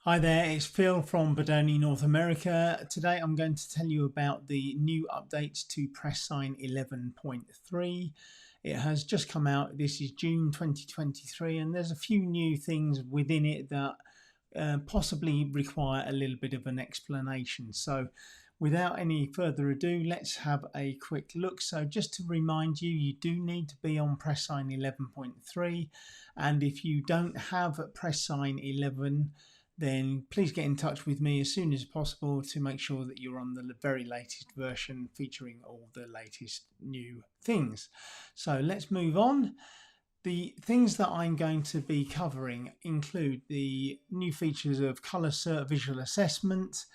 Hi there, it's Phil from Bodoni, North America. Today I'm going to tell you about the new updates to pressSIGN 11.3. It has just come out. This is June 2023, and there's a few new things within it that possibly require a little bit of an explanation. So without any further ado, let's have a quick look. So just to remind you, you do need to be on pressSIGN 11.3, and if you don't have pressSIGN 11, then please get in touch with me as soon as possible to make sure that you're on the very latest version featuring all the latest new things. So let's move on. The things that I'm going to be covering include the new features of ColorCert visual assessment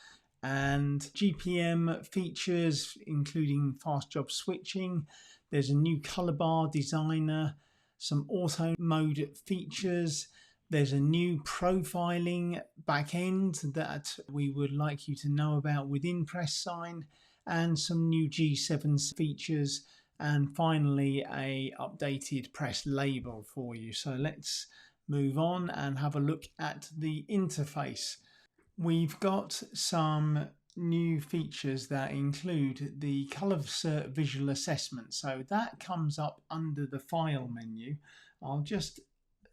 and GPM features, including fast job switching. There's a new color bar designer, some auto mode features. There's a new profiling backend that we would like you to know about within pressSIGN, and some new G7 features, and finally a updated press label for you. So let's move on and have a look at the interface. We've got some new features that include the ColorCert visual assessment. So that comes up under the file menu. I'll just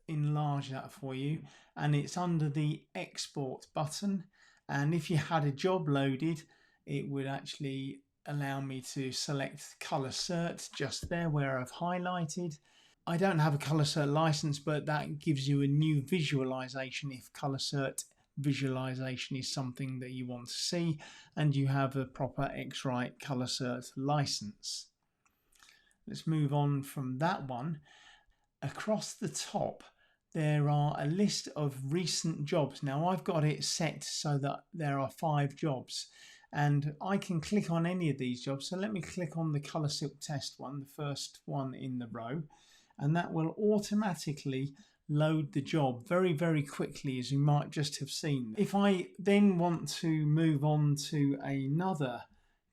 enlarge that for you, and it's under the export button, and if you had a job loaded, it would actually allow me to select ColorCert just there where I've highlighted. I don't have a ColorCert license, but that gives you a new visualization if ColorCert visualization is something that you want to see and you have a proper X-Rite ColorCert license. Let's move on from that one. Across the top there are a list of recent jobs. Now I've got it set so that there are 5 jobs, and I can click on any of these jobs. So let me click on the Color Silk Test one, the first one in the row, and that will automatically load the job very quickly, as you might just have seen. If I then want to move on to another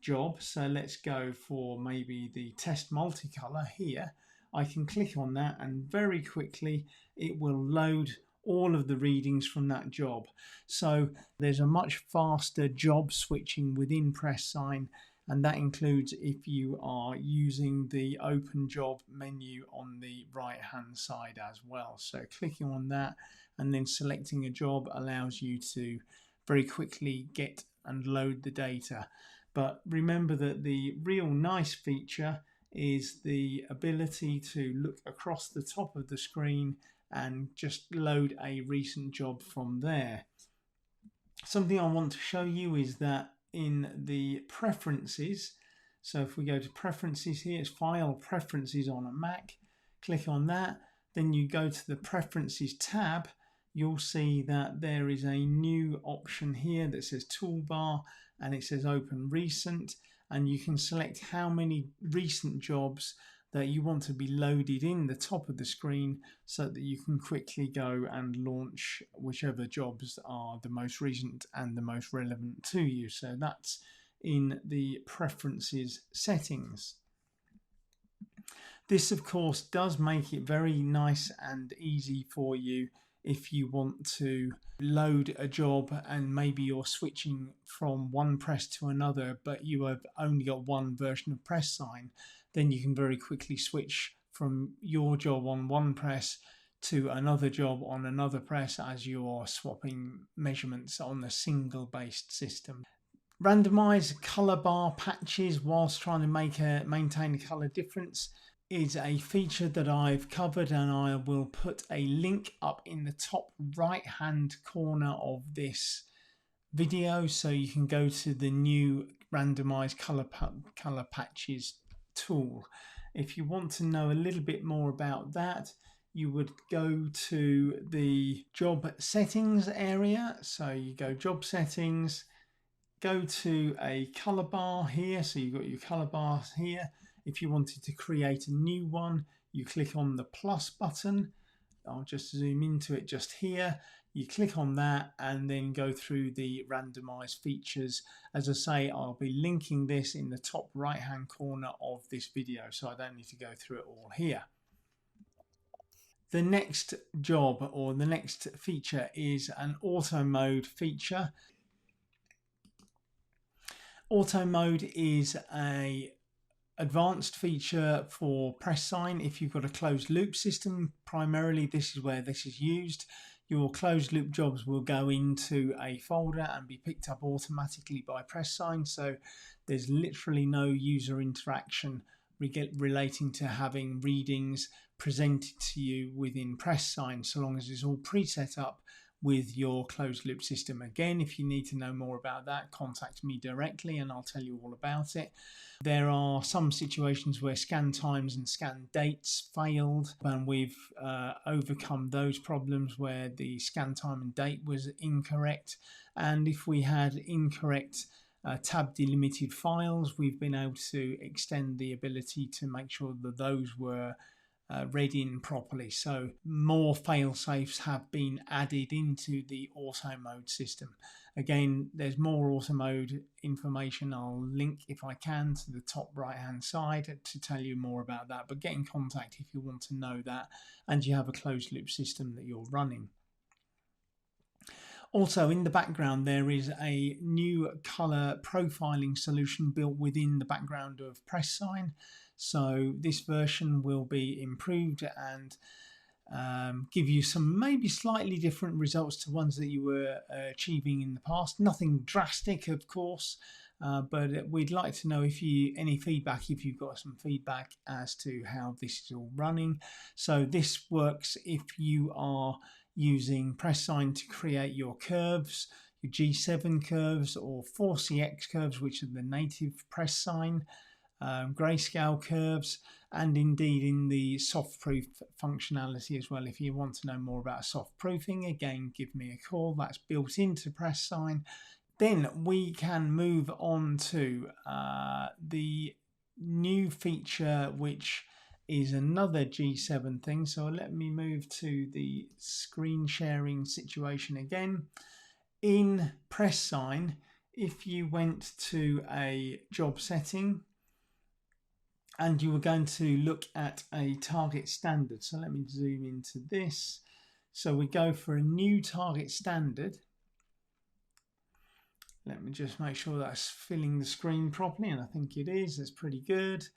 job, so let's go for maybe the test multicolor here, I can click on that and very quickly it will load all of the readings from that job. So there's a much faster job switching within pressSIGN, and that includes if you are using the open job menu on the right hand side as well. So clicking on that and then selecting a job allows you to very quickly get and load the data. But remember that the real nice feature is the ability to look across the top of the screen and just load a recent job from there. Something I want to show you is that in the preferences, so if we go to preferences here, it's file preferences on a Mac, click on that, then you go to the preferences tab, you'll see that there is a new option here that says toolbar, and it says open recent, and you can select how many recent jobs that you want to be loaded in the top of the screen so that you can quickly go and launch whichever jobs are the most recent and the most relevant to you. So that's in the preferences settings. This of course does make it very nice and easy for you if you want to load a job and maybe you're switching from one press to another, but you have only got one version of pressSIGN, then you can very quickly switch from your job on one press to another job on another press as you're swapping measurements on a single based system. Randomize color bar patches whilst trying to maintain a color difference is a feature that I've covered, and I will put a link up in the top right hand corner of this video so you can go to the new Randomize color patches tool. If you want to know a little bit more about that, you would go to the job settings area. So you go job settings, go to a color bar here, so you've got your color bars here. If you wanted to create a new one, you click on the plus button. I'll just zoom into it just here. You click on that and then go through the randomize features. As I say, I'll be linking this in the top right hand corner of this video, so I don't need to go through it all here. The next job or the next feature is an auto mode feature. Auto mode is a advanced feature for pressSIGN. If you've got a closed loop system, primarily this is where this is used. Your closed loop jobs will go into a folder and be picked up automatically by pressSIGN, so there's literally no user interaction relating to having readings presented to you within pressSIGN, so long as it's all pre-set up with your closed loop system. Again, if you need to know more about that, contact me directly and I'll tell you all about it. There are some situations where scan times and scan dates failed, and we've overcome those problems where the scan time and date was incorrect. And if we had incorrect tab delimited files, we've been able to extend the ability to make sure that those were read in properly. So more fail-safes have been added into the auto mode system. Again, there's more auto mode information. I'll link, if I can, to the top right hand side to tell you more about that, but get in contact if you want to know that and you have a closed loop system that you're running. Also, in the background, there is a new color profiling solution built within the background of pressSIGN. So this version will be improved and give you some maybe slightly different results to ones that you were achieving in the past. Nothing drastic, of course, but we'd like to know if any feedback, if you've got some feedback as to how this is all running. So this works if you are using pressSIGN to create your curves, your G7 curves or 4CX curves, which are the native pressSIGN, grayscale curves, and indeed in the soft proof functionality as well. If you want to know more about soft proofing, again, give me a call. That's built into pressSIGN. Then we can move on to the new feature, which is another G7 thing. So let me move to the screen sharing situation again. In pressSIGN, if you went to a job setting and you were going to look at a target standard, so let me zoom into this. So we go for a new target standard. Let me just make sure that's filling the screen properly, and I think it is. That's pretty good.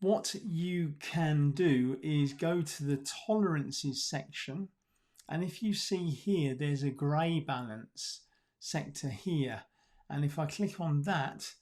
What you can do is go to the tolerances section, and if you see here, there's a grey balance sector here, and if I click on that,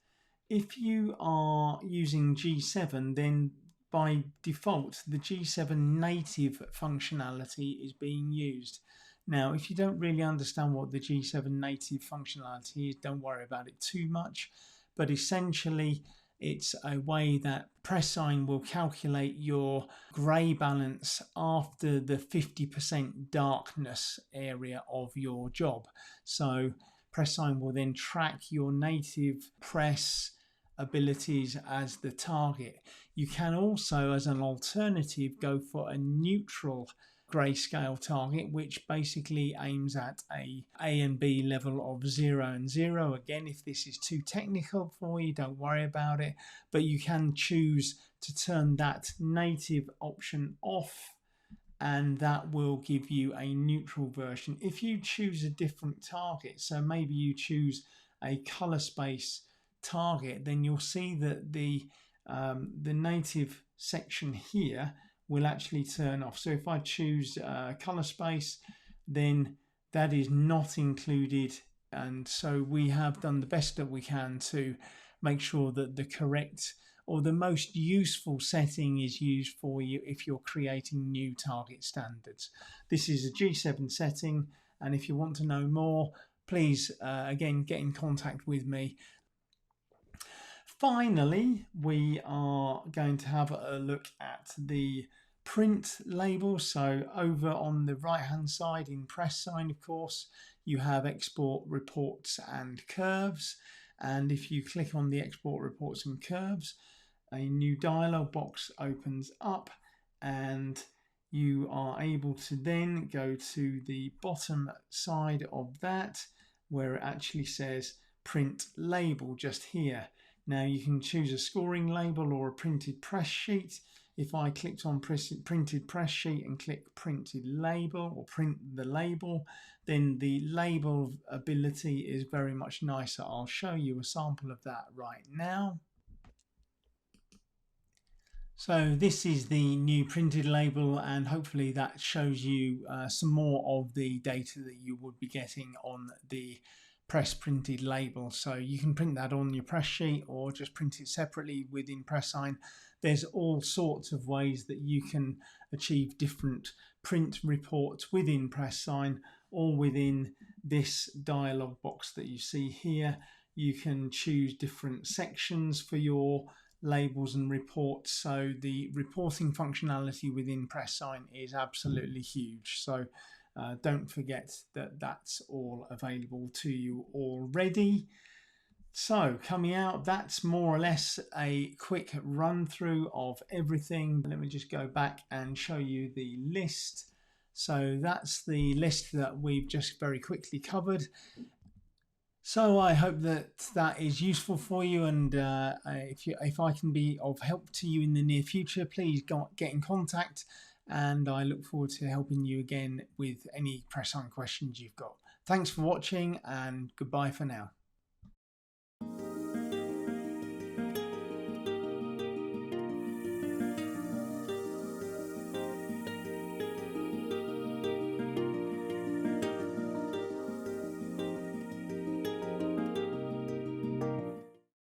if you are using G7, then by default the G7 native functionality is being used. Now, if you don't really understand what the G7 native functionality is, don't worry about it too much, but essentially it's a way that pressSIGN will calculate your grey balance after the 50% darkness area of your job. So pressSIGN will then track your native press abilities as the target. You can also, as an alternative, go for a neutral grayscale target, which basically aims at a and B level of 0 and 0. Again, if this is too technical for you, don't worry about it, but you can choose to turn that native option off, and that will give you a neutral version. If you choose a different target, so maybe you choose a color space target, then you'll see that the native section here will actually turn off. So if I choose color space, then that is not included, and so we have done the best that we can to make sure that the correct or the most useful setting is used for you if you're creating new target standards. This is a G7 setting, and if you want to know more, please again get in contact with me. Finally, we are going to have a look at the print label. So over on the right hand side in pressSIGN, of course, you have export reports and curves, and if you click on the export reports and curves, a new dialog box opens up, and you are able to then go to the bottom side of that where it actually says print label just here. Now you can choose a scoring label or a printed press sheet. If I clicked on printed press sheet and click printed label or print the label, then the label ability is very much nicer. I'll show you a sample of that right now. So this is the new printed label, and hopefully that shows you some more of the data that you would be getting on the press printed label. So you can print that on your press sheet or just print it separately within pressSIGN. There's all sorts of ways that you can achieve different print reports within pressSIGN, all within this dialog box that you see here. You can choose different sections for your labels and reports, so the reporting functionality within pressSIGN is absolutely huge. So don't forget that that's all available to you already. So coming out, that's more or less a quick run through of everything. Let me just go back and show you the list. So that's the list that we've just very quickly covered. So I hope that that is useful for you, and if I can be of help to you in the near future, please get in contact, and I look forward to helping you again with any pressSIGN questions you've got. Thanks for watching, and goodbye for now.